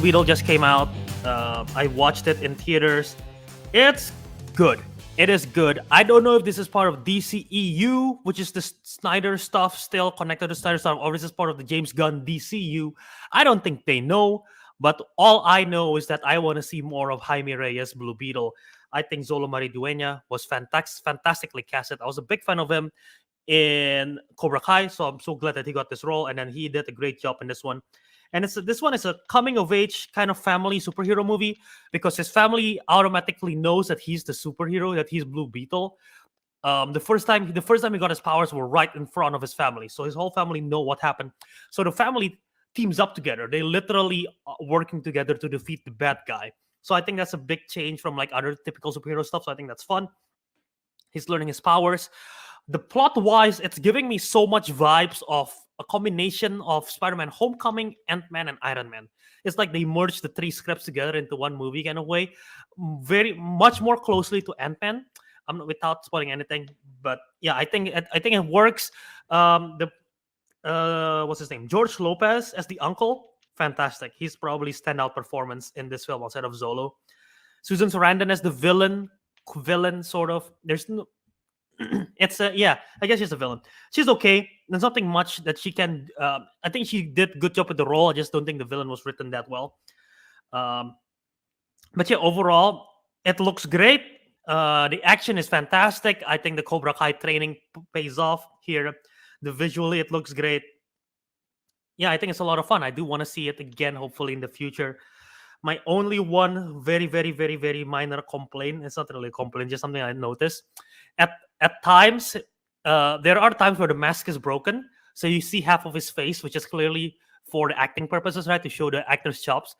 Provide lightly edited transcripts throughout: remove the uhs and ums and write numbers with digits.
Beetle just came out. I watched it in theaters. It's good. It is good. I don't know if this is part of DCEU, which is the Snyder stuff still connected to Snyder stuff, or is this part of the James Gunn DCU. I don't think they know, but all I know is that I want to see more of Jaime Reyes, Blue Beetle. I think Xolo Maridueña was fantastically casted. I was a big fan of him in Cobra Kai, so I'm so glad that he got this role, and then he did a great job in this one. And this one is a coming of age kind of family superhero movie because his family automatically knows that he's the superhero, that he's Blue Beetle. The first time he got his powers were right in front of his family, so his whole family know what happened. So the family teams up together. They literally working together to defeat the bad guy. So I think that's a big change from like other typical superhero stuff. So I think that's fun. He's learning his powers. The plot wise, it's giving me so much vibes of a combination of Spider-Man Homecoming, Ant-Man, and Iron Man. It's like they merged the three scripts together into one movie kind of way. Very much more closely to Ant-Man. I'm not without spoiling anything, but yeah, I think it works. What's his name? George Lopez as the uncle. Fantastic. He's probably standout performance in this film outside of Xolo. Susan Sarandon as the villain sort of. There's no it's a yeah, I guess she's a villain. She's okay. There's nothing much that she can I think she did good job with the role. I just don't think the villain was written that well. But yeah, overall it looks great. The action is fantastic. I think the Cobra Kai training pays off here. The visually it looks great. Yeah, I think it's a lot of fun. I do want to see it again, hopefully in the future. My only one very, very, very, very minor complaint. It's not really a complaint, just something I noticed. At times, there are times where the mask is broken, so you see half of his face, which is clearly for the acting purposes, right, to show the actor's chops.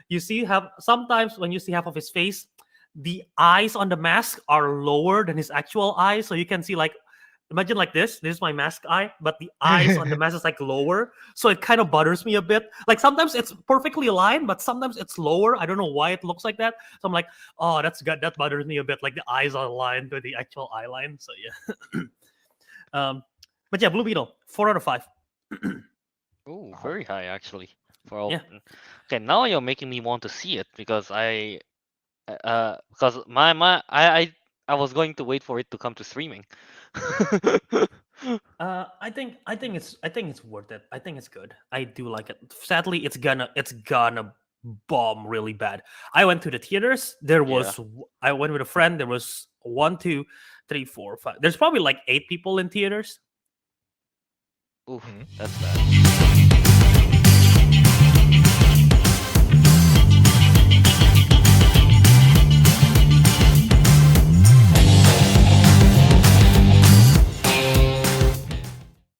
You see, sometimes when you see half of his face, the eyes on the mask are lower than his actual eyes, so you can see like. Imagine like this. This is my mask eye, but the eyes on the mask is like lower. So it kind of bothers me a bit. Like sometimes it's perfectly aligned, but sometimes it's lower. I don't know why it looks like that. So I'm like, oh, that's good. That bothers me a bit. Like the eyes are aligned with the actual eye line. So yeah. But yeah, Blue Beetle, 4 out of 5. Oh, very high actually. For all. Yeah. Okay, now you're making me want to see it because because I was going to wait for it to come to streaming. I think it's worth it. I think it's good. I do like it. Sadly, it's gonna bomb really bad. I went to the theaters. I went with a friend. There was 1, 2, 3, 4, 5. There's probably like 8 people in theaters. Oof, that's bad.